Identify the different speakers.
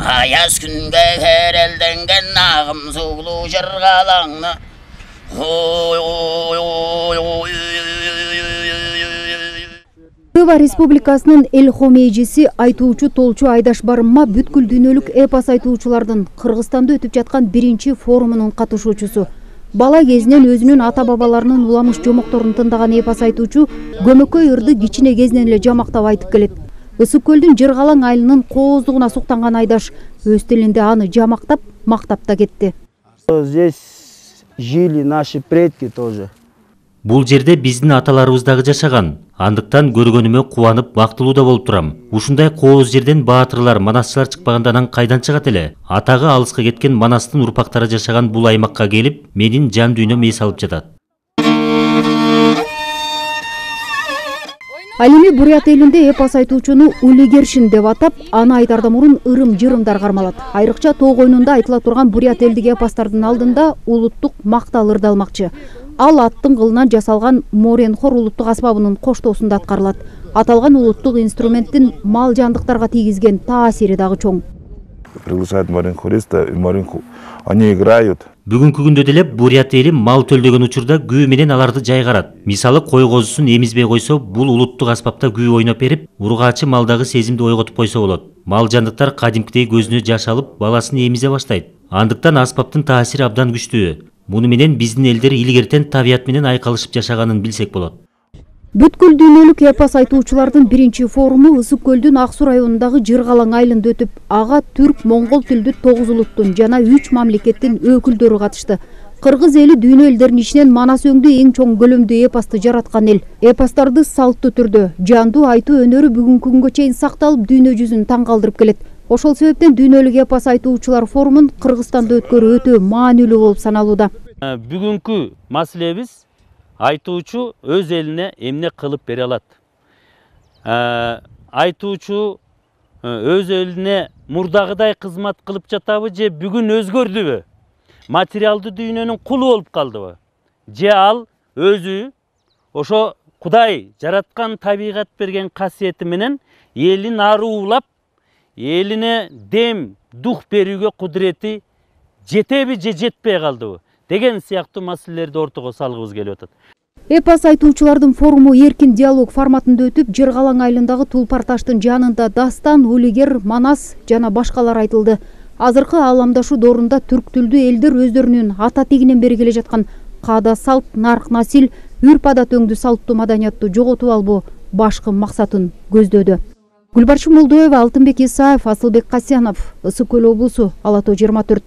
Speaker 1: Ayaz günge hereldengen nağım suğlu jırgalağını.
Speaker 2: Кыргыз Республикасынын эл хомейжиси айтуучу Толчу Айдаш Барымма бүткүл дүйнөлүк эпос айтуучулардын Кыргызстанда өтүп жаткан биринчи форумунун катышуучусу. Бала кезинен өзүнүн ата-бабаларынын уламыш жомокторун тындаган эпос айтуучу көмөкөй ырды кичине кезинен эле жамактап айтып келет. Ысык көлдүн Жыргалаң айылынын кооздугуна суктанган Айдаш өз тилинде аны жамактап, мактап да кетти.
Speaker 3: Здесь жили наши предки тоже.
Speaker 4: Бул жерде биздин аталарыбыз дагы жашаган. Андыктан көргөнүмө кубанып, бактылуу да болуп турам. Ушундай кооз жерден баатырлар, манасчылар чыкпаганда анан кайдан чыгат эле? Атагы алыска кеткен манастын урпактары жашаган бул аймакка келип, менин жан дүйнөм эс алып жатат.
Speaker 2: Ал эми Бурят элинде эпос айтуучуну Улигершин деп атап, аны айтардан мурун ырым-жырымдар кармалат. Айрыкча тоог оюнунда айтыла турган Бурят элдик эпостардын алдында улуттук мактал ырдалмакчы. Ал аттын кылынан жасалган моренхор улуттук аспабынын коштоосунда аткарылат. Аталган улуттук инструменттин мал жандыктарга тийгизген таасири дагы чоң.
Speaker 5: Приглашают моренхориста, и они играют.
Speaker 4: Бүгүнкү күндө деле Бурят эли мал төлдөгөн учурда күү менен аларды жайгарат. Мисалы кой козусун эмизбей койсо, бул улуттук аспапта күү ойноп берип, ургаачы малдагы сезимди ойготуп койсо болот. Мал жандыктар кадимкидей көзүнө жаш алып, баласын эмизе баштайт. Андыктан аспаптын таасири абдан күчтүү. Муну менен биздин элдер илгертен табият менен айкалышып жашаганын билсек болот.
Speaker 2: Бүткүл дүйнөлүк эпос айтуучулардын биринчи форуму Ысык көлдүн Ак Суу районундагы Жыргалаң айылында өтүп, ага түрк, моңгол тилдүү 9 улуттун жана 3 мамлекеттин өкүлдөрү катышты. Кыргыз эли дүйнө элдеринин ичинен манас өңдүү эң чоң көлөмдүү эпосту жараткан эл. Эпостарды салттуу түрдө, жандуу айтуу өнөрү бүгүнкү күнгө чейин сакталып, дүйнө жүзүн таң калтырып келет. Ошол себептен дүйнөлүк эпос айтуучулар форумун Кыргызстанда өткөрүү өтө маанилүү болуп саналууда.
Speaker 6: Бүгүнкү маселебиз айтуучу өз элине эмне кылып бере алат. Айтуучу өз элине мурдагыдай кызмат кылып жатабы же бүгүн өзгөрдүбү? Материалдуу дүйнөнүн кулу болуп калдыбы? Же ал өзү ошо Кудай жараткан табигат берген касиети менен элин аруулап, элине дем, дух берүүгө кудурети жетеби же жетпей калдыбы деген сыяктуу маселелерди ортого салгыбыз келип атат.
Speaker 2: Эпос айтуучулардын форуму эркин диалог форматында өтүп, Жыргалаң айылындагы Тулпар таштын жанында дастан, улигер, манас жана башкалар айтылды. Азыркы ааламдашуу доорунда түрк тилдүү элдер өздөрүнүн ата тегинен бери келе жаткан каада салт, нарк насил, үрп адат өңдүү салттуу маданиятты жоготуп албоо башкы максатын көздөдү. Гүлбарчын Молдоева, Алтынбек Исаев, Асылбек Касянов, Ысык көл облусу, Ала Тоо 24.